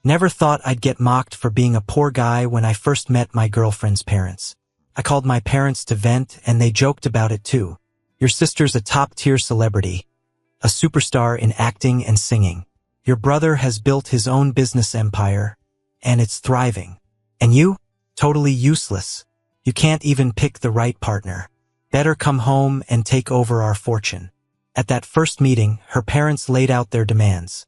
Never thought I'd get mocked for being a poor guy when I first met my girlfriend's parents. I called my parents to vent and they joked about it too. Your sister's a top-tier celebrity, a superstar in acting and singing. Your brother has built his own business empire, and it's thriving. And you? Totally useless. You can't even pick the right partner. Better come home and take over our fortune. At that first meeting, her parents laid out their demands.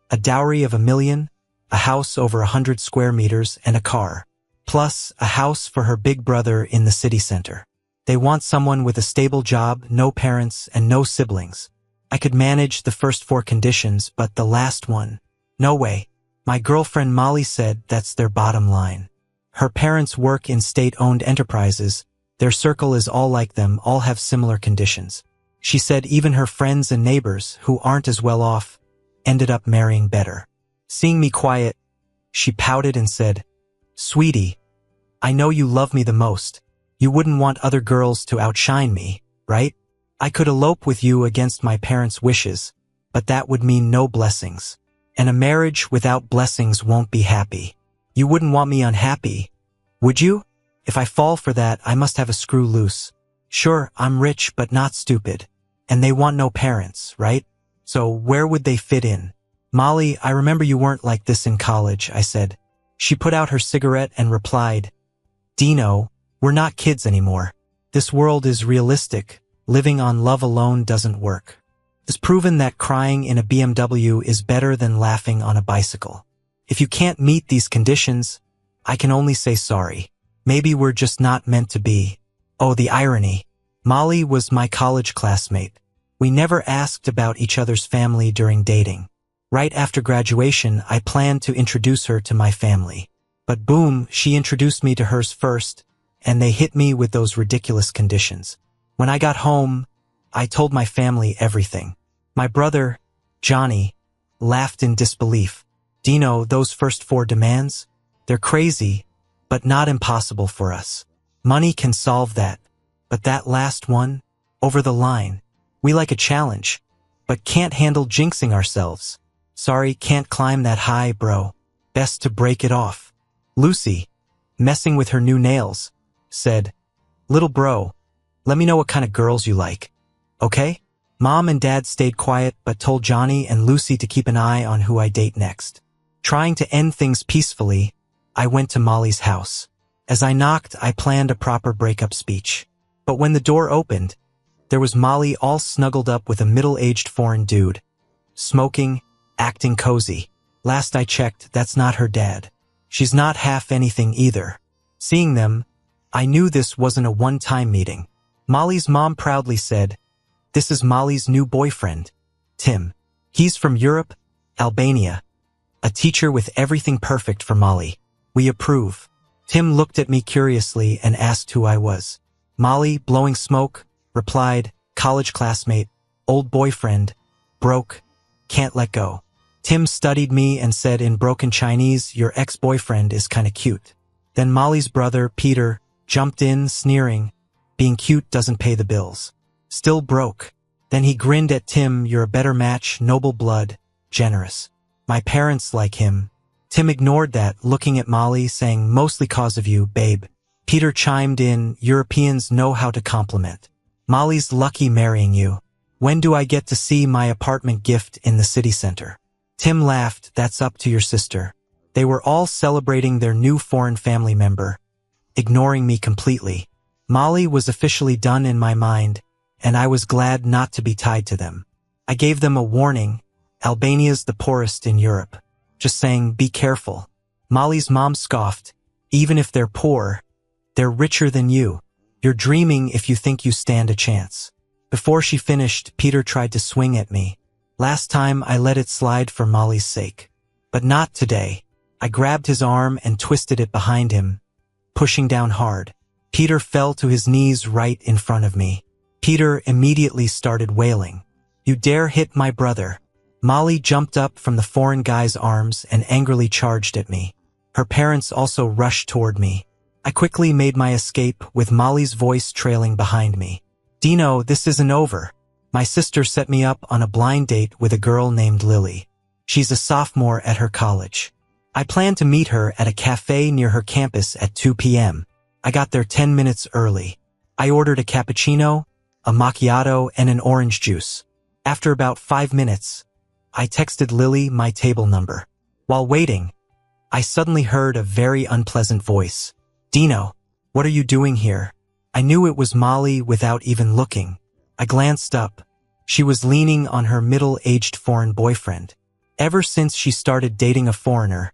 A dowry of $1 million, a house over 100 square meters, and a car. Plus, a house for her big brother in the city center. They want someone with a stable job, no parents, and no siblings. I could manage the first 4 conditions, but the last one, no way. My girlfriend Molly said that's their bottom line. Her parents work in state-owned enterprises. Their circle is all like them, all have similar conditions. She said even her friends and neighbors, who aren't as well off, ended up marrying better. Seeing me quiet, she pouted and said, "Sweetie, I know you love me the most. You wouldn't want other girls to outshine me, right? I could elope with you against my parents' wishes, but that would mean no blessings. And a marriage without blessings won't be happy. You wouldn't want me unhappy, would you? If I fall for that, I must have a screw loose. Sure, I'm rich but not stupid. And they want no parents, right? So where would they fit in?" "Molly, I remember you weren't like this in college," I said. She put out her cigarette and replied, "Dino, we're not kids anymore. This world is realistic. Living on love alone doesn't work. It's proven that crying in a BMW is better than laughing on a bicycle. If you can't meet these conditions, I can only say sorry. Maybe we're just not meant to be." Oh, the irony. Molly was my college classmate. We never asked about each other's family during dating. Right after graduation, I planned to introduce her to my family. But boom, she introduced me to hers first, and they hit me with those ridiculous conditions. When I got home, I told my family everything. My brother, Johnny, laughed in disbelief. "Dino, those first 4 demands? They're crazy, but not impossible for us. Money can solve that. But that last one? Over the line. We like a challenge, but can't handle jinxing ourselves. Sorry, can't climb that high, bro. Best to break it off." Lucy, messing with her new nails, said, "Little bro, let me know what kind of girls you like. Okay?" Mom and Dad stayed quiet but told Johnny and Lucy to keep an eye on who I date next. Trying to end things peacefully, I went to Molly's house. As I knocked, I planned a proper breakup speech. But when the door opened, there was Molly all snuggled up with a middle-aged foreign dude. Smoking, acting cozy. Last I checked, that's not her dad. She's not half anything either. Seeing them, I knew this wasn't a one-time meeting. Molly's mom proudly said, "This is Molly's new boyfriend, Tim. He's from Europe, Albania. A teacher with everything perfect for Molly. We approve." Tim looked at me curiously and asked who I was. Molly, blowing smoke, replied, "College classmate, old boyfriend, broke, can't let go." Tim studied me and said in broken Chinese, "Your ex-boyfriend is kinda cute." Then Molly's brother, Peter, jumped in, sneering, "Being cute doesn't pay the bills. Still broke." Then he grinned at Tim, "You're a better match, noble blood, generous. My parents like him." Tim ignored that, looking at Molly, saying, "Mostly cause of you, babe." Peter chimed in, "Europeans know how to compliment. Molly's lucky marrying you. When do I get to see my apartment gift in the city center?" Tim laughed, "That's up to your sister." They were all celebrating their new foreign family member, ignoring me completely. Molly was officially done in my mind, and I was glad not to be tied to them. I gave them a warning. Albania's the poorest in Europe. Just saying, be careful. Molly's mom scoffed, "Even if they're poor, they're richer than you. You're dreaming if you think you stand a chance." Before she finished, Peter tried to swing at me. Last time I let it slide for Molly's sake. But not today. I grabbed his arm and twisted it behind him, pushing down hard. Peter fell to his knees right in front of me. Peter immediately started wailing. "You dare hit my brother." Molly jumped up from the foreign guy's arms and angrily charged at me. Her parents also rushed toward me. I quickly made my escape with Molly's voice trailing behind me. "Dino, this isn't over. My sister set me up on a blind date with a girl named Lily. She's a sophomore at her college. I planned to meet her at a cafe near her campus at 2 p.m. I got there 10 minutes early. I ordered a cappuccino, a macchiato, and an orange juice. After about 5 minutes, I texted Lily my table number. While waiting, I suddenly heard a very unpleasant voice. "Dino, what are you doing here?" I knew it was Molly without even looking. I glanced up. She was leaning on her middle-aged foreign boyfriend. Ever since she started dating a foreigner,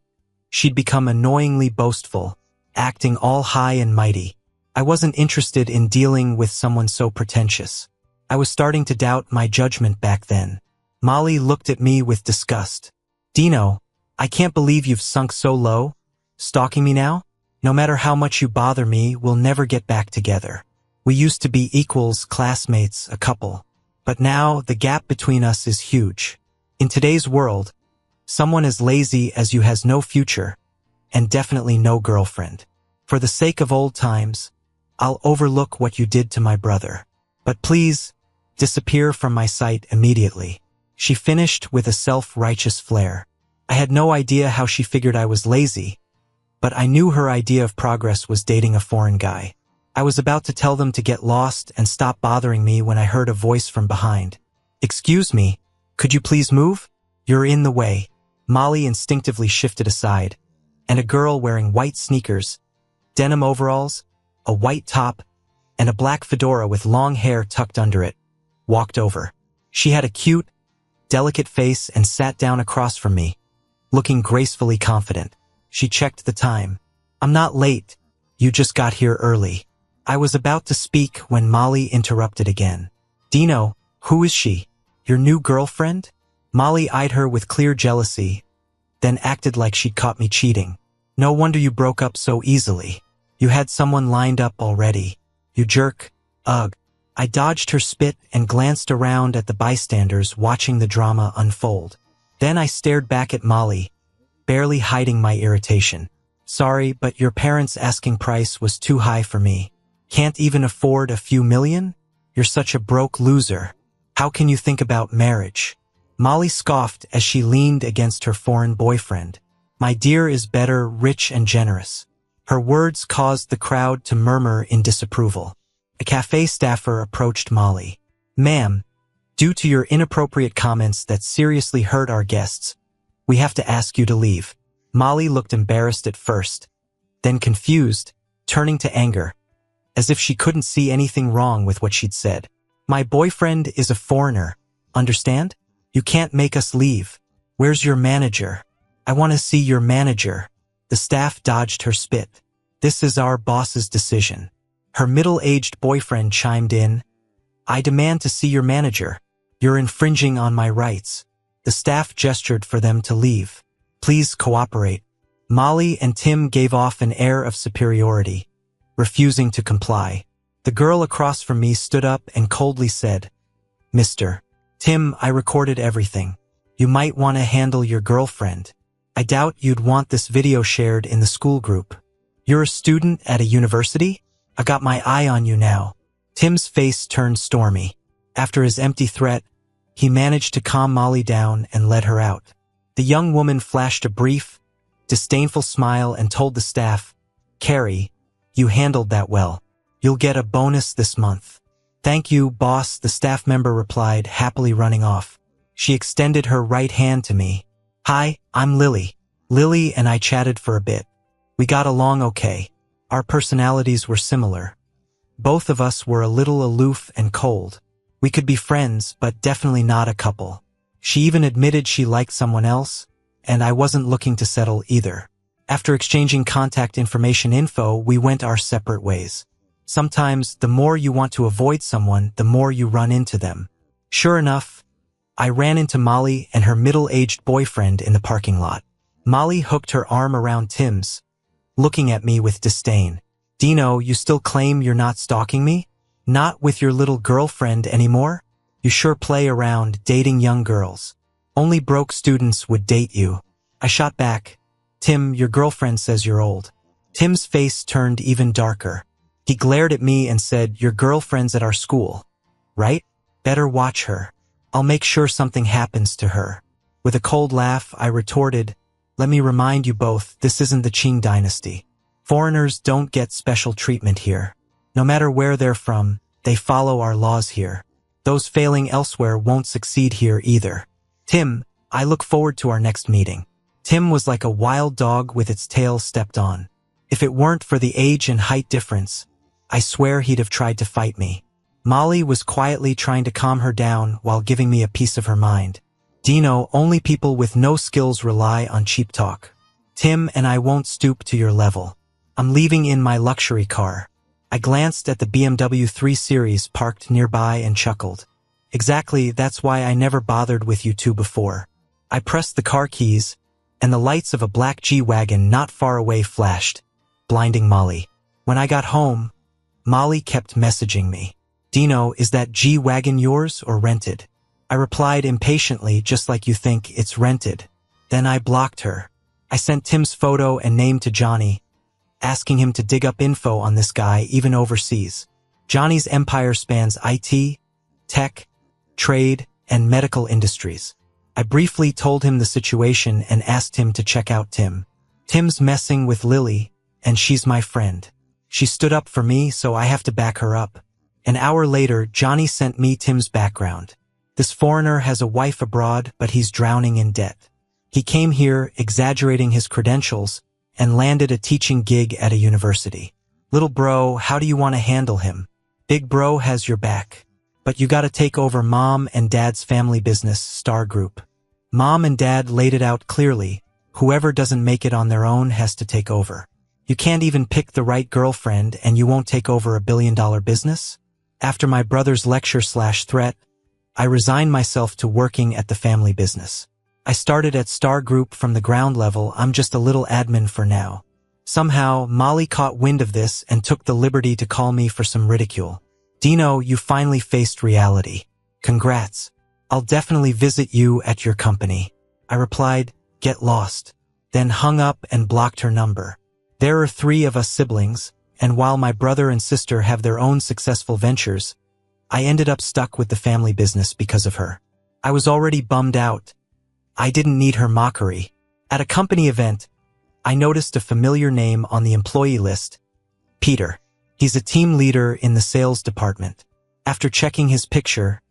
she'd become annoyingly boastful, acting all high and mighty. I wasn't interested in dealing with someone so pretentious. I was starting to doubt my judgment back then. Molly looked at me with disgust. "Dino, I can't believe you've sunk so low. Stalking me now? No matter how much you bother me, we'll never get back together. We used to be equals, classmates, a couple. But now the gap between us is huge. In today's world, someone as lazy as you has no future, and definitely no girlfriend. For the sake of old times, I'll overlook what you did to my brother. But please, disappear from my sight immediately." She finished with a self-righteous flair. I had no idea how she figured I was lazy, but I knew her idea of progress was dating a foreign guy. I was about to tell them to get lost and stop bothering me when I heard a voice from behind. "Excuse me, could you please move? You're in the way." Molly instinctively shifted aside, and a girl wearing white sneakers, denim overalls, a white top, and a black fedora with long hair tucked under it, walked over. She had a cute, delicate face and sat down across from me, looking gracefully confident. She checked the time. "I'm not late. You just got here early." I was about to speak when Molly interrupted again. "Dino, who is she? Your new girlfriend?" Molly eyed her with clear jealousy, then acted like she'd caught me cheating. "No wonder you broke up so easily. You had someone lined up already. You jerk. Ugh." I dodged her spit and glanced around at the bystanders watching the drama unfold. Then I stared back at Molly, barely hiding my irritation. "Sorry, but your parents' asking price was too high for me. Can't even afford a few million? You're such a broke loser. How can you think about marriage?" Molly scoffed as she leaned against her foreign boyfriend. "My dear is better, rich and generous." Her words caused the crowd to murmur in disapproval. A cafe staffer approached Molly. "Ma'am, due to your inappropriate comments that seriously hurt our guests, we have to ask you to leave." Molly looked embarrassed at first, then confused, turning to anger, as if she couldn't see anything wrong with what she'd said. "My boyfriend is a foreigner, understand? You can't make us leave. Where's your manager? I want to see your manager." The staff dodged her spit. "This is our boss's decision." Her middle-aged boyfriend chimed in. "I demand to see your manager. You're infringing on my rights." The staff gestured for them to leave. "Please cooperate." Molly and Tim gave off an air of superiority, refusing to comply. The girl across from me stood up and coldly said, "Mr. Tim, I recorded everything. You might want to handle your girlfriend. I doubt you'd want this video shared in the school group. You're a student at a university? I got my eye on you now." Tim's face turned stormy. After his empty threat, he managed to calm Molly down and let her out. The young woman flashed a brief, disdainful smile and told the staff, "Carrie, you handled that well. You'll get a bonus this month." "Thank you, boss," the staff member replied, happily running off. She extended her right hand to me. "Hi, I'm Lily." Lily and I chatted for a bit. We got along okay. Our personalities were similar. Both of us were a little aloof and cold. We could be friends, but definitely not a couple. She even admitted she liked someone else, and I wasn't looking to settle either. After exchanging contact info, we went our separate ways. Sometimes, the more you want to avoid someone, the more you run into them. Sure enough, I ran into Molly and her middle-aged boyfriend in the parking lot. Molly hooked her arm around Tim's, looking at me with disdain. "Dino, you still claim you're not stalking me? Not with your little girlfriend anymore? You sure play around dating young girls. Only broke students would date you." I shot back, "Tim, your girlfriend says you're old." Tim's face turned even darker. He glared at me and said, "Your girlfriend's at our school, right? Better watch her. I'll make sure something happens to her." With a cold laugh, I retorted, Let me remind you both, this isn't the Qing dynasty. Foreigners don't get special treatment here. No matter where they're from, they follow our laws here. Those failing elsewhere won't succeed here either. Tim, I look forward to our next meeting. Tim was like a wild dog with its tail stepped on. If it weren't for the age and height difference, I swear he'd have tried to fight me. Molly was quietly trying to calm her down while giving me a piece of her mind. Dino, only people with no skills rely on cheap talk. Tim and I won't stoop to your level. I'm leaving in my luxury car. I glanced at the BMW 3 Series parked nearby and chuckled. Exactly, that's why I never bothered with you two before. I pressed the car keys, and the lights of a black G-Wagon not far away flashed, blinding Molly. When I got home, Molly kept messaging me. Dino, is that G-Wagon yours or rented? I replied impatiently, just like you think, it's rented. Then I blocked her. I sent Tim's photo and name to Johnny, asking him to dig up info on this guy even overseas. Johnny's empire spans IT, tech, trade, and medical industries. I briefly told him the situation and asked him to check out Tim. Tim's messing with Lily, and she's my friend. She stood up for me, so I have to back her up. An hour later, Johnny sent me Tim's background. This foreigner has a wife abroad, but he's drowning in debt. He came here exaggerating his credentials and landed a teaching gig at a university. Little bro, how do you want to handle him? Big bro has your back. But you gotta take over mom and dad's family business, Star Group. Mom and dad laid it out clearly. Whoever doesn't make it on their own has to take over. You can't even pick the right girlfriend and you won't take over $1 billion business? After my brother's lecture/threat, I resigned myself to working at the family business. I started at Star Group from the ground level. I'm just a little admin for now. Somehow, Molly caught wind of this and took the liberty to call me for some ridicule. Dino, you finally faced reality. Congrats. I'll definitely visit you at your company. I replied, get lost. Then hung up and blocked her number. There are 3 of us siblings, and while my brother and sister have their own successful ventures, I ended up stuck with the family business because of her. I was already bummed out. I didn't need her mockery. At a company event, I noticed a familiar name on the employee list. Peter. He's a team leader in the sales department. After checking his picture,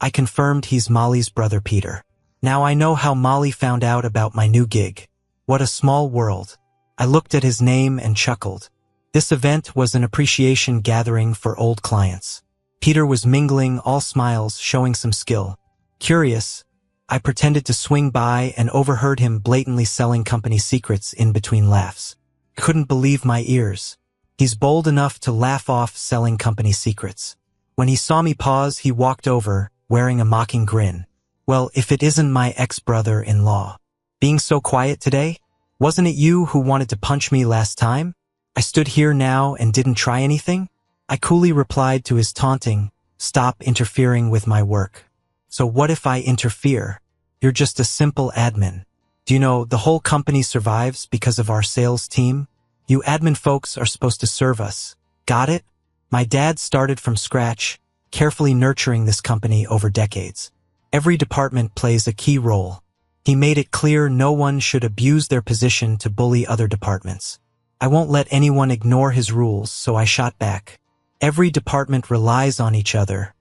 I confirmed he's Molly's brother Peter. Now I know how Molly found out about my new gig. What a small world. I looked at his name and chuckled. This event was an appreciation gathering for old clients. Peter was mingling, all smiles, showing some skill. Curious, I pretended to swing by and overheard him blatantly selling company secrets in between laughs. I couldn't believe my ears. He's bold enough to laugh off selling company secrets. When he saw me pause, he walked over, wearing a mocking grin. Well, if it isn't my ex-brother-in-law. Being so quiet today? Wasn't it you who wanted to punch me last time? I stood here now and didn't try anything? I coolly replied to his taunting, stop interfering with my work. So what if I interfere? You're just a simple admin. Do you know, the whole company survives because of our sales team? You admin folks are supposed to serve us. Got it? My dad started from scratch, carefully nurturing this company over decades. Every department plays a key role. He made it clear no one should abuse their position to bully other departments. I won't let anyone ignore his rules, so I shot back. Every department relies on each other.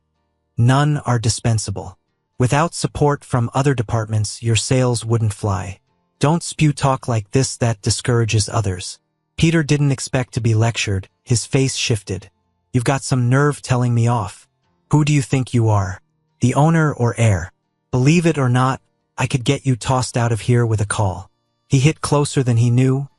None are dispensable. Without support from other departments, your sales wouldn't fly. Don't spew talk like this, that discourages others. Peter didn't expect to be lectured. His face shifted. You've got some nerve telling me off. Who do you think you are? The owner or heir? Believe it or not, I could get you tossed out of here with a call. He hit closer than he knew,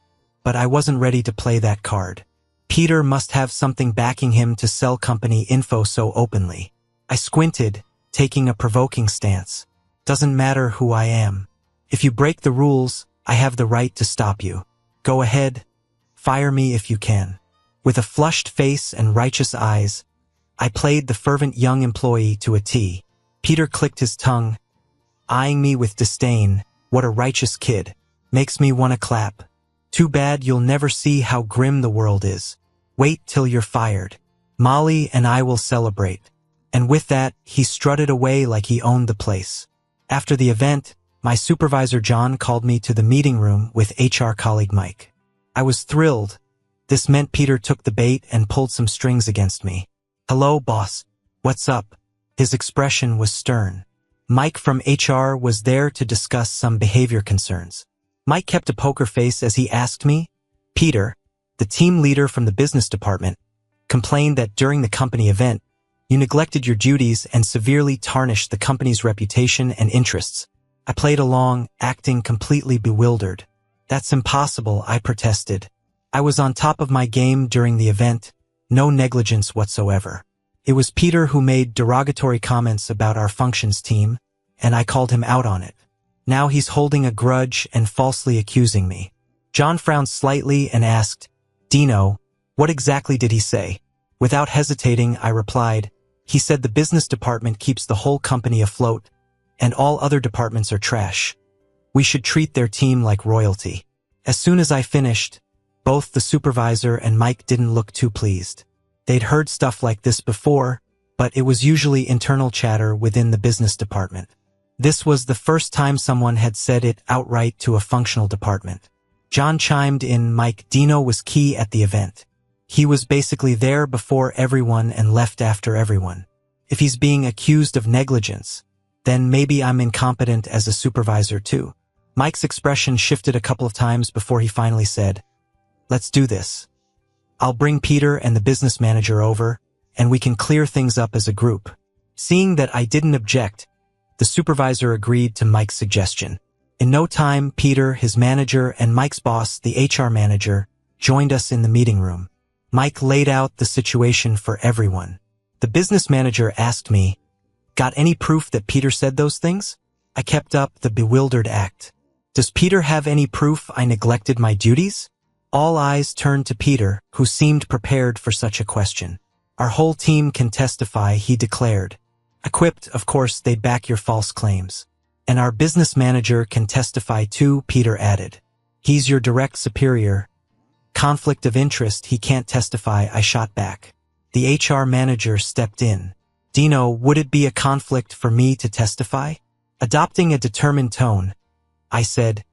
but I wasn't ready to play that card. Peter must have something backing him to sell company info so openly. I squinted, taking a provoking stance. Doesn't matter who I am. If you break the rules, I have the right to stop you. Go ahead. Fire me if you can. With a flushed face and righteous eyes, I played the fervent young employee to a T. Peter clicked his tongue, eyeing me with disdain. What a righteous kid. Makes me want to clap. Too bad you'll never see how grim the world is. Wait till you're fired. Molly and I will celebrate. And with that, he strutted away like he owned the place. After the event, My supervisor John called me to the meeting room with HR colleague Mike. I was thrilled. This meant Peter took the bait and pulled some strings against me. "Hello, boss. What's up?" His expression was stern. Mike from HR was there to discuss some behavior concerns. Mike kept a poker face as he asked me, "Peter, the team leader from the business department, complained that during the company event, you neglected your duties and severely tarnished the company's reputation and interests." I played along, acting completely bewildered. "That's impossible," I protested. "I was on top of my game during the event, no negligence whatsoever." It was Peter who made derogatory comments about our functions team, and I called him out on it. Now he's holding a grudge and falsely accusing me. John frowned slightly and asked, "Dino, what exactly did he say?" Without hesitating, I replied, "He said the business department keeps the whole company afloat, and all other departments are trash. We should treat their team like royalty." As soon as I finished, both the supervisor and Mike didn't look too pleased. They'd heard stuff like this before, but it was usually internal chatter within the business department. This was the first time someone had said it outright to a functional department. John chimed in, "Mike, Dino was key at the event. He was basically there before everyone and left after everyone. If he's being accused of negligence, then maybe I'm incompetent as a supervisor too." Mike's expression shifted a couple of times before he finally said, "Let's do this. I'll bring Peter and the business manager over, and we can clear things up as a group." Seeing that I didn't object, the supervisor agreed to Mike's suggestion. In no time, Peter, his manager, and Mike's boss, the HR manager, joined us in the meeting room. Mike laid out the situation for everyone. The business manager asked me, "Got any proof that Peter said those things?" I kept up the bewildered act. "Does Peter have any proof I neglected my duties?" All eyes turned to Peter, who seemed prepared for such a question. "Our whole team can testify," he declared. "Equipped, of course, they'd back your false claims. And our business manager can testify too," Peter added. "He's your direct superior." "Conflict of interest, he can't testify," I shot back. The HR manager stepped in. "Dino, would it be a conflict for me to testify?" Adopting a determined tone, I said,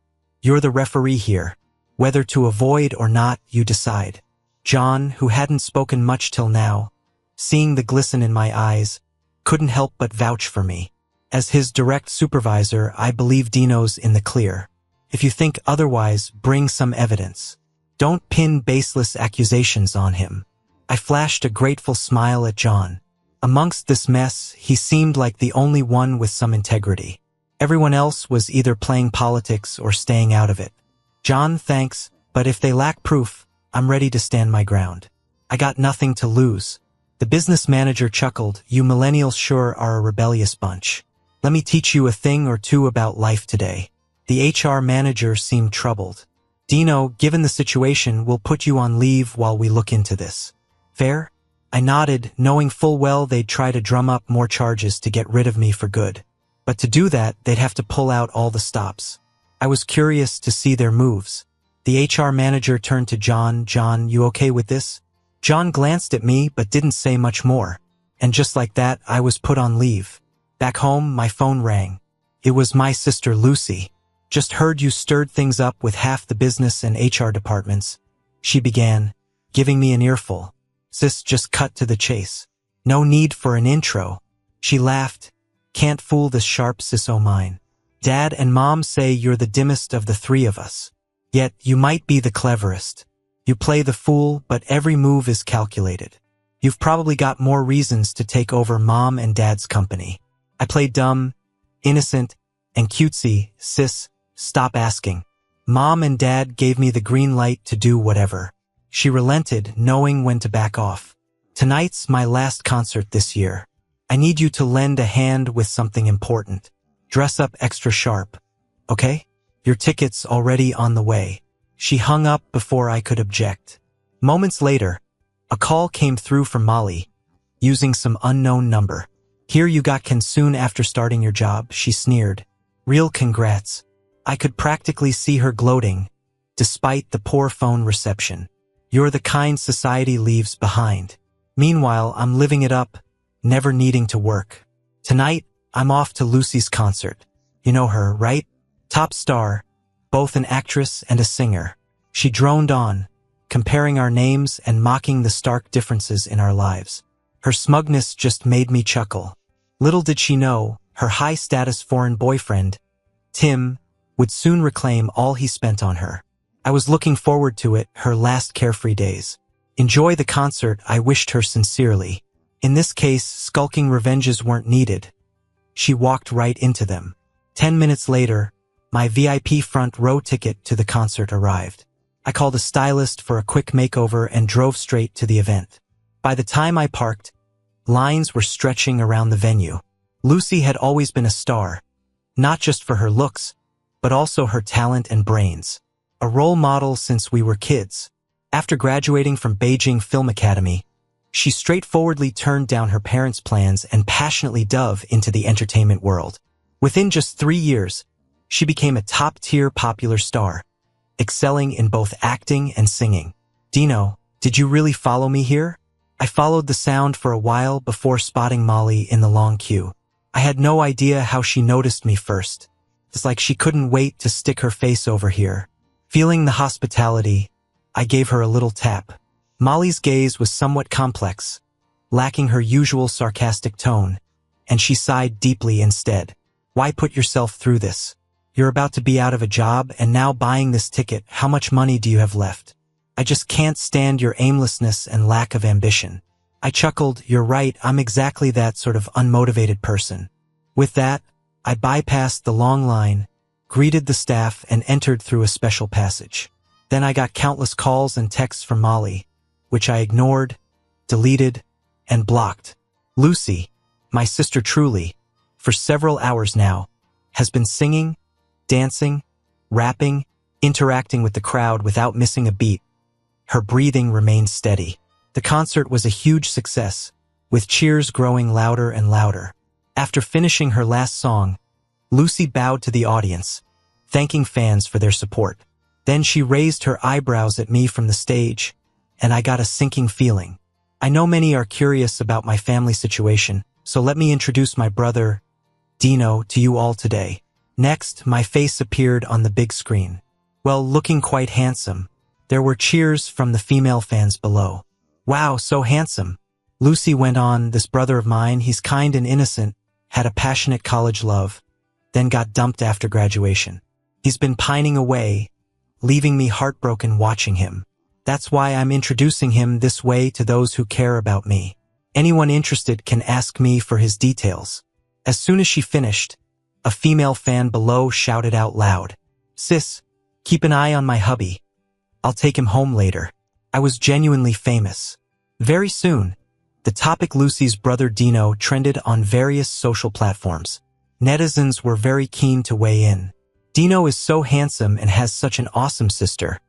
"You're the referee here. Whether to avoid or not, you decide." John, who hadn't spoken much till now, seeing the glisten in my eyes, couldn't help but vouch for me. As his direct supervisor, I believe Dino's in the clear. If you think otherwise, bring some evidence. Don't pin baseless accusations on him. I flashed a grateful smile at John. Amongst this mess, he seemed like the only one with some integrity. Everyone else was either playing politics or staying out of it. "John, thanks, but if they lack proof, I'm ready to stand my ground. I got nothing to lose." The business manager chuckled, "You millennials sure are a rebellious bunch. Let me teach you a thing or two about life today." The HR manager seemed troubled. "Dino, given the situation, we'll put you on leave while we look into this. Fair?" I nodded, knowing full well they'd try to drum up more charges to get rid of me for good. But to do that, they'd have to pull out all the stops. I was curious to see their moves. The HR manager turned to John. "John, you okay with this?" John glanced at me but didn't say much more. And just like that, I was put on leave. Back home, my phone rang. It was my sister Lucy. "Just heard you stirred things up with half the business and HR departments," she began, giving me an earful. Sis just cut to the chase. "No need for an intro." She laughed. "Can't fool this sharp sis o' mine. Dad and Mom say you're the dimmest of the three of us. Yet you might be the cleverest. You play the fool, but every move is calculated. You've probably got more reasons to take over Mom and Dad's company. I play dumb, innocent, and cutesy, sis. Stop asking. Mom and Dad gave me the green light to do whatever." She relented, knowing when to back off. "Tonight's my last concert this year. I need you to lend a hand with something important. Dress up extra sharp. Okay? Your ticket's already on the way." She hung up before I could object. Moments later, a call came through from Molly, using some unknown number. "Here you got Ken soon after starting your job," she sneered. "Real congrats." I could practically see her gloating, despite the poor phone reception. "You're the kind society leaves behind." Meanwhile, I'm living it up, never needing to work. Tonight, I'm off to Lucy's concert. You know her, right? Top star, both an actress and a singer. She droned on, comparing our names and mocking the stark differences in our lives. Her smugness just made me chuckle. Little did she know, her high-status foreign boyfriend, Tim, would soon reclaim all he spent on her. I was looking forward to it, her last carefree days. Enjoy the concert, I wished her sincerely. In this case, skulking revenges weren't needed. She walked right into them. 10 minutes later, my VIP front row ticket to the concert arrived. I called a stylist for a quick makeover and drove straight to the event. By the time I parked, lines were stretching around the venue. Lucy had always been a star, not just for her looks, but also her talent and brains. A role model since we were kids. After graduating from Beijing Film Academy, she straightforwardly turned down her parents' plans and passionately dove into the entertainment world. Within just 3 years, she became a top-tier popular star, excelling in both acting and singing. Dino, did you really follow me here? I followed the sound for a while before spotting Molly in the long queue. I had no idea how she noticed me first. It's like she couldn't wait to stick her face over here. Feeling the hospitality, I gave her a little tap. Molly's gaze was somewhat complex, lacking her usual sarcastic tone, and she sighed deeply instead. Why put yourself through this? You're about to be out of a job and now buying this ticket. How much money do you have left? I just can't stand your aimlessness and lack of ambition. I chuckled. You're right, I'm exactly that sort of unmotivated person. With that, I bypassed the long line, greeted the staff, and entered through a special passage. Then I got countless calls and texts from Molly, which I ignored, deleted, and blocked. Lucy, my sister truly, for several hours now, has been singing, dancing, rapping, interacting with the crowd without missing a beat. Her breathing remained steady. The concert was a huge success, with cheers growing louder and louder. After finishing her last song, Lucy bowed to the audience, thanking fans for their support. Then she raised her eyebrows at me from the stage, and I got a sinking feeling. I know many are curious about my family situation, so let me introduce my brother, Dino, to you all today. Next, my face appeared on the big screen. Well, looking quite handsome. There were cheers from the female fans below. Wow, so handsome. Lucy went on, this brother of mine, he's kind and innocent, had a passionate college love, then got dumped after graduation. He's been pining away, leaving me heartbroken watching him. That's why I'm introducing him this way to those who care about me. Anyone interested can ask me for his details. As soon as she finished, a female fan below shouted out loud, "Sis, keep an eye on my hubby. I'll take him home later." I was genuinely famous. Very soon, the topic Lucy's brother Dino trended on various social platforms. Netizens were very keen to weigh in. Dino is so handsome and has such an awesome sister.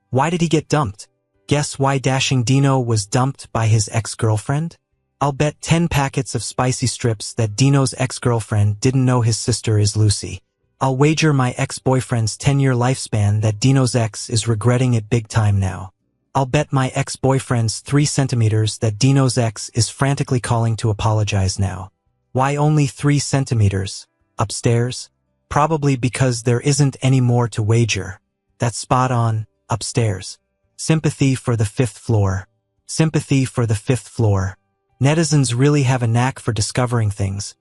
Why did he get dumped? Guess why dashing Dino was dumped by his ex-girlfriend? I'll bet 10 packets of spicy strips that Dino's ex-girlfriend didn't know his sister is Lucy. I'll wager my ex-boyfriend's 10-year lifespan that Dino's ex is regretting it big time now. I'll bet my ex-boyfriend's 3 centimeters that Dino's ex is frantically calling to apologize now. Why only 3 centimeters? Upstairs? Probably because there isn't any more to wager. That's spot on, upstairs. Sympathy for the 5th floor. Sympathy for the 5th floor. Netizens really have a knack for discovering things.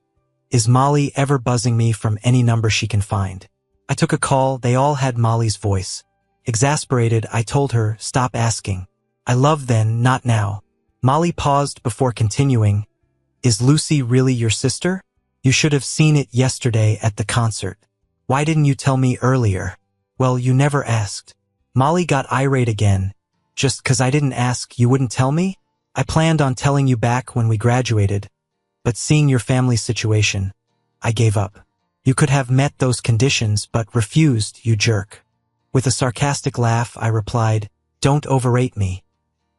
Is Molly ever buzzing me from any number she can find? I took a call, they all had Molly's voice. Exasperated, I told her, stop asking. I love then, not now. Molly paused before continuing. Is Lucy really your sister? You should have seen it yesterday at the concert. Why didn't you tell me earlier? Well, you never asked. Molly got irate again. Just 'cause I didn't ask, you wouldn't tell me? I planned on telling you back when we graduated, but seeing your family's situation, I gave up. You could have met those conditions but refused, you jerk. With a sarcastic laugh, I replied, don't overrate me.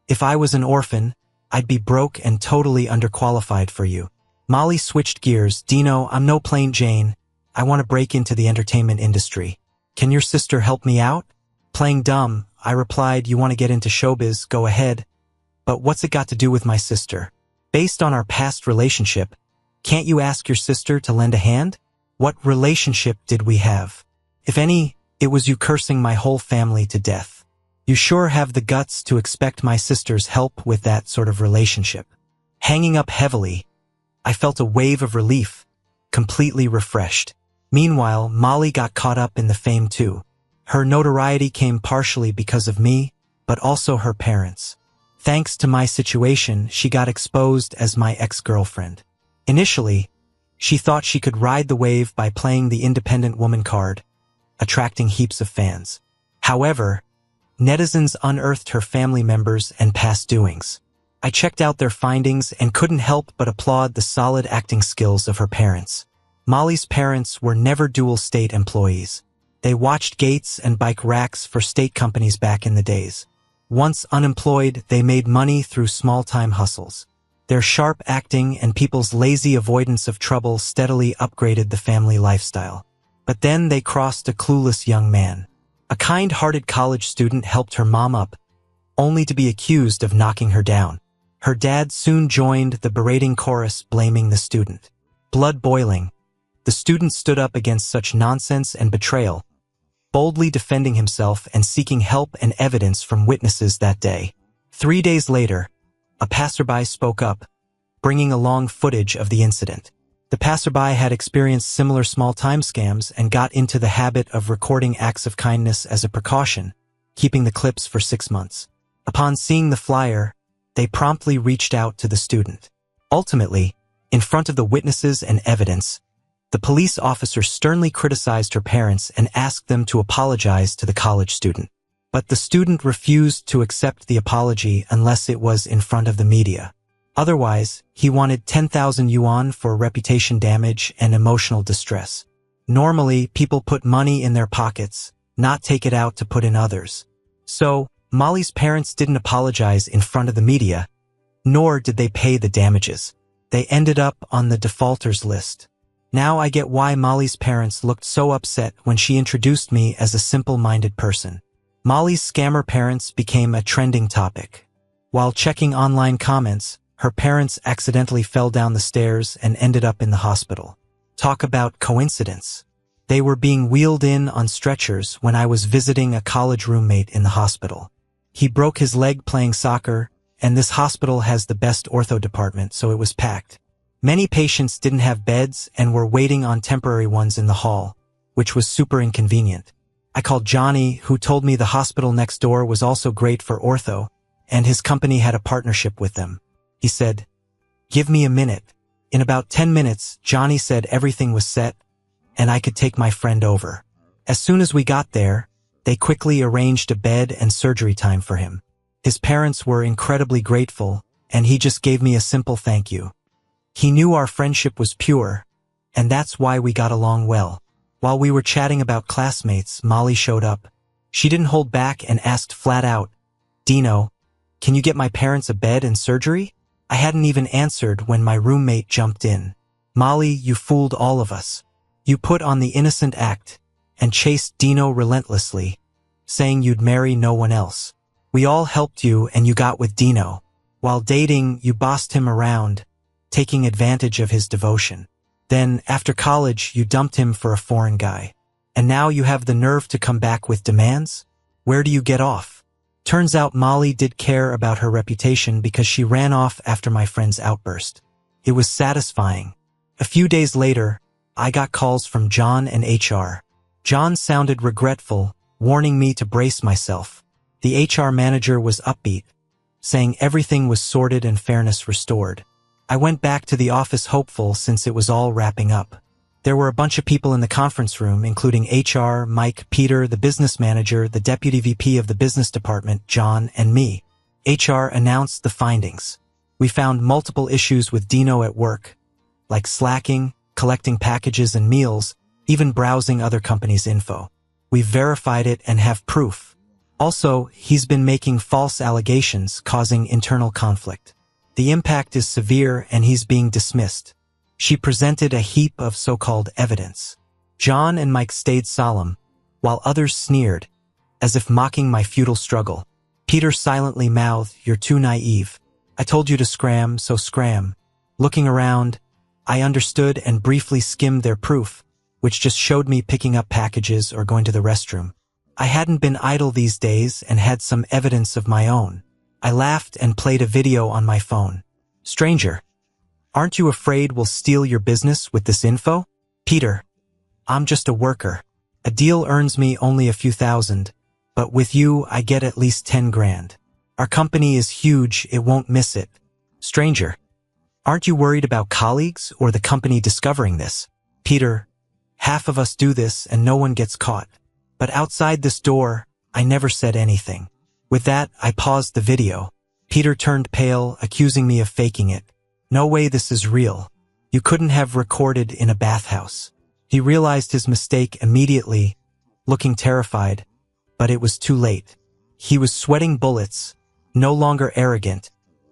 If I was an orphan, I'd be broke and totally underqualified for you. Molly switched gears. Dino, I'm no plain Jane. I want to break into the entertainment industry. Can your sister help me out? Playing dumb, I replied, you want to get into showbiz, go ahead. But what's it got to do with my sister? Based on our past relationship, can't you ask your sister to lend a hand? What relationship did we have? If any, it was you cursing my whole family to death. You sure have the guts to expect my sister's help with that sort of relationship. Hanging up heavily, I felt a wave of relief, completely refreshed. Meanwhile, Molly got caught up in the fame too. Her notoriety came partially because of me, but also her parents. Thanks to my situation, she got exposed as my ex-girlfriend. Initially, she thought she could ride the wave by playing the independent woman card, attracting heaps of fans. However, netizens unearthed her family members and past doings. I checked out their findings and couldn't help but applaud the solid acting skills of her parents. Molly's parents were never dual state employees. They watched gates and bike racks for state companies back in the days. Once unemployed, they made money through small-time hustles. Their sharp acting and people's lazy avoidance of trouble steadily upgraded the family lifestyle. But then they crossed a clueless young man. A kind-hearted college student helped her mom up, only to be accused of knocking her down. Her dad soon joined the berating chorus blaming the student. Blood boiling, the student stood up against such nonsense and betrayal, boldly defending himself and seeking help and evidence from witnesses that day. 3 days later, a passerby spoke up, bringing along footage of the incident. The passerby had experienced similar small-time scams and got into the habit of recording acts of kindness as a precaution, keeping the clips for 6 months. Upon seeing the flyer, they promptly reached out to the student. Ultimately, in front of the witnesses and evidence, the police officer sternly criticized her parents and asked them to apologize to the college student. But the student refused to accept the apology unless it was in front of the media. Otherwise, he wanted 10,000 yuan for reputation damage and emotional distress. Normally, people put money in their pockets, not take it out to put in others. So, Molly's parents didn't apologize in front of the media, nor did they pay the damages. They ended up on the defaulters list. Now I get why Molly's parents looked so upset when she introduced me as a simple-minded person. Molly's scammer parents became a trending topic. While checking online comments, her parents accidentally fell down the stairs and ended up in the hospital. Talk about coincidence. They were being wheeled in on stretchers when I was visiting a college roommate in the hospital. He broke his leg playing soccer, and this hospital has the best ortho department, so it was packed. Many patients didn't have beds and were waiting on temporary ones in the hall, which was super inconvenient. I called Johnny, who told me the hospital next door was also great for ortho, and his company had a partnership with them. He said, "Give me a minute." In about 10 minutes, Johnny said everything was set, and I could take my friend over. As soon as we got there, they quickly arranged a bed and surgery time for him. His parents were incredibly grateful, and he just gave me a simple thank you. He knew our friendship was pure, and that's why we got along well. While we were chatting about classmates, Molly showed up. She didn't hold back and asked flat out, "Dino, can you get my parents a bed and surgery?" I hadn't even answered when my roommate jumped in. "Molly, you fooled all of us. You put on the innocent act and chased Dino relentlessly, saying you'd marry no one else. We all helped you and you got with Dino. While dating, you bossed him around, taking advantage of his devotion. Then, after college, you dumped him for a foreign guy. And now you have the nerve to come back with demands? Where do you get off?" Turns out Molly did care about her reputation because she ran off after my friend's outburst. It was satisfying. A few days later, I got calls from John and HR. John sounded regretful, warning me to brace myself. The HR manager was upbeat, saying everything was sorted and fairness restored. I went back to the office hopeful since it was all wrapping up. There were a bunch of people in the conference room, including HR, Mike, Peter, the business manager, the deputy VP of the business department, John, and me. HR announced the findings. We found multiple issues with Dino at work, like slacking, collecting packages and meals, even browsing other companies' info. We've verified it and have proof. Also, he's been making false allegations, causing internal conflict. The impact is severe and he's being dismissed. She presented a heap of so-called evidence. John and Mike stayed solemn, while others sneered, as if mocking my futile struggle. Peter silently mouthed, "You're too naive. I told you to scram, so scram." Looking around, I understood and briefly skimmed their proof, which just showed me picking up packages or going to the restroom. I hadn't been idle these days and had some evidence of my own. I laughed and played a video on my phone. Stranger, aren't you afraid we'll steal your business with this info? Peter, I'm just a worker. A deal earns me only a few thousand, but with you I get at least 10 grand. Our company is huge, it won't miss it. Stranger, aren't you worried about colleagues or the company discovering this? Peter, half of us do this and no one gets caught. But outside this door, I never said anything. With that, I paused the video. Peter turned pale, accusing me of faking it. No way, this is real. You couldn't have recorded in a bathhouse. He realized his mistake immediately, looking terrified, but it was too late. He was sweating bullets, no longer arrogant,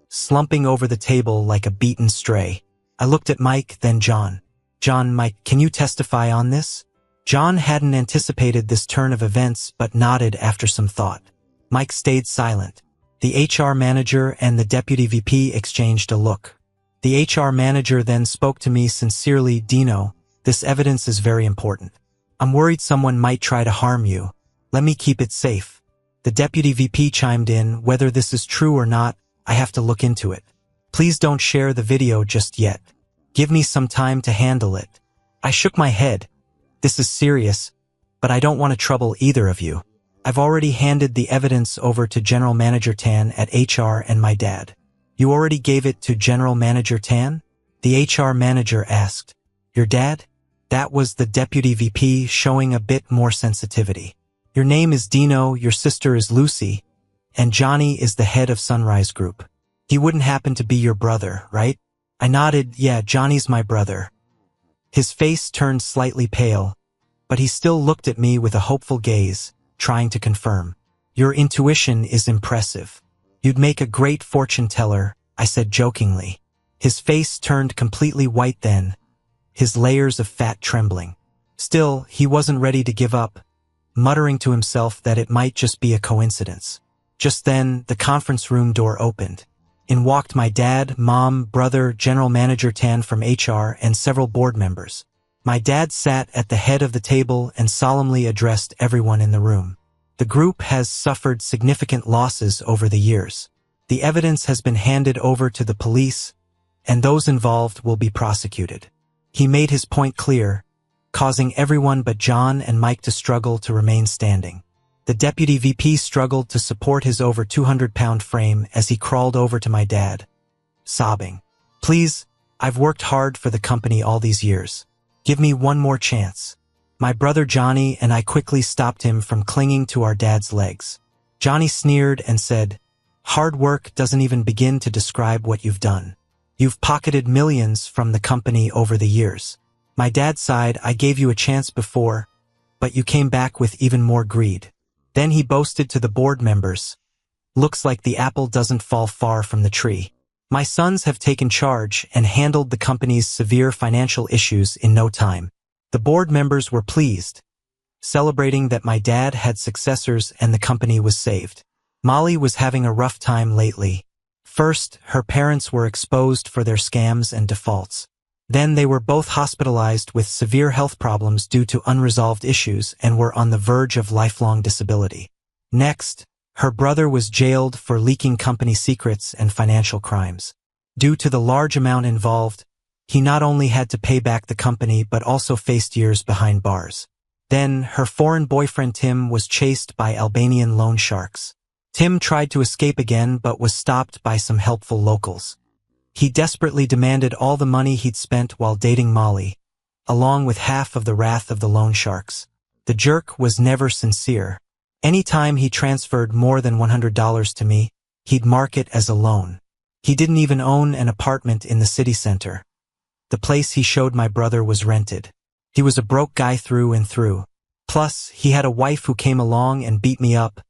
slumping over the table like a beaten stray. I looked at Mike, then John. John, Mike, can you testify on this? John hadn't anticipated this turn of events but nodded after some thought. Mike stayed silent. The HR manager and the deputy VP exchanged a look. The HR manager then spoke to me sincerely. Dino, this evidence is very important. I'm worried someone might try to harm you. Let me keep it safe. The deputy VP chimed in. Whether this is true or not, I have to look into it. Please don't share the video just yet. Give me some time to handle it. I shook my head. This is serious, but I don't want to trouble either of you. I've already handed the evidence over to General Manager Tan at HR and my dad. You already gave it to General Manager Tan? The HR manager asked. Your dad? That was the deputy VP, showing a bit more sensitivity. Your name is Dino, your sister is Lucy, and Johnny is the head of Sunrise Group. He wouldn't happen to be your brother, right? I nodded. Yeah, Johnny's my brother. His face turned slightly pale, but he still looked at me with a hopeful gaze, trying to confirm. Your intuition is impressive. You'd make a great fortune teller, I said jokingly. His face turned completely white then, his layers of fat trembling. Still, he wasn't ready to give up, muttering to himself that it might just be a coincidence. Just then, the conference room door opened. In walked my dad, mom, brother, General Manager Tan from HR, and several board members. My dad sat at the head of the table and solemnly addressed everyone in the room. The group has suffered significant losses over the years. The evidence has been handed over to the police, and those involved will be prosecuted. He made his point clear, causing everyone but John and Mike to struggle to remain standing. The deputy VP struggled to support his over 200-pound frame as he crawled over to my dad, sobbing. Please, I've worked hard for the company all these years. Give me one more chance. My brother Johnny and I quickly stopped him from clinging to our dad's legs. Johnny sneered and said, hard work doesn't even begin to describe what you've done. You've pocketed millions from the company over the years. My dad sighed. I gave you a chance before, but you came back with even more greed. Then he boasted to the board members, looks like the apple doesn't fall far from the tree. My sons have taken charge and handled the company's severe financial issues in no time. The board members were pleased, celebrating that my dad had successors and the company was saved. Molly was having a rough time lately. First, her parents were exposed for their scams and defaults. Then they were both hospitalized with severe health problems due to unresolved issues and were on the verge of lifelong disability. Next, her brother was jailed for leaking company secrets and financial crimes. Due to the large amount involved, he not only had to pay back the company but also faced years behind bars. Then, her foreign boyfriend Tim was chased by Albanian loan sharks. Tim tried to escape again but was stopped by some helpful locals. He desperately demanded all the money he'd spent while dating Molly, along with half of the wrath of the loan sharks. The jerk was never sincere. Anytime he transferred more than $100 to me, he'd mark it as a loan. He didn't even own an apartment in the city center. The place he showed my brother was rented. He was a broke guy through and through. Plus, he had a wife who came along and beat me up,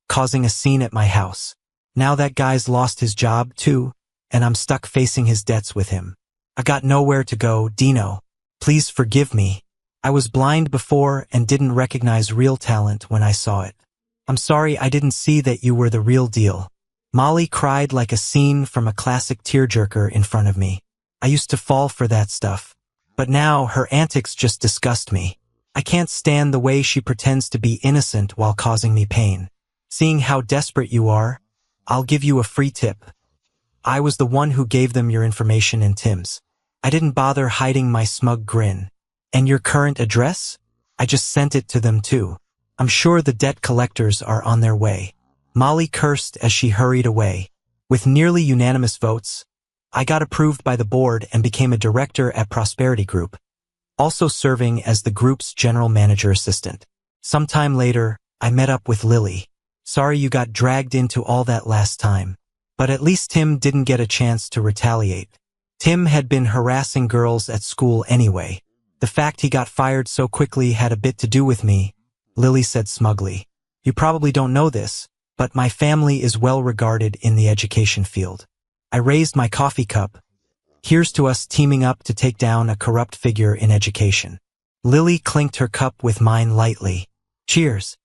causing a scene at my house. Now that guy's lost his job, too, and I'm stuck facing his debts with him. I got nowhere to go. Dino, please forgive me. I was blind before and didn't recognize real talent when I saw it. I'm sorry I didn't see that you were the real deal. Molly cried like a scene from a classic tearjerker in front of me. I used to fall for that stuff. But now her antics just disgust me. I can't stand the way she pretends to be innocent while causing me pain. Seeing how desperate you are, I'll give you a free tip. I was the one who gave them your information and Tim's. I didn't bother hiding my smug grin. And your current address? I just sent it to them too. I'm sure the debt collectors are on their way. Molly cursed as she hurried away. With nearly unanimous votes, I got approved by the board and became a director at Prosperity Group, also serving as the group's general manager assistant. Sometime later, I met up with Lily. Sorry you got dragged into all that last time. But at least Tim didn't get a chance to retaliate. Tim had been harassing girls at school anyway. The fact he got fired so quickly had a bit to do with me, Lily said smugly. You probably don't know this, but my family is well regarded in the education field. I raised my coffee cup. Here's to us teaming up to take down a corrupt figure in education. Lily clinked her cup with mine lightly. Cheers.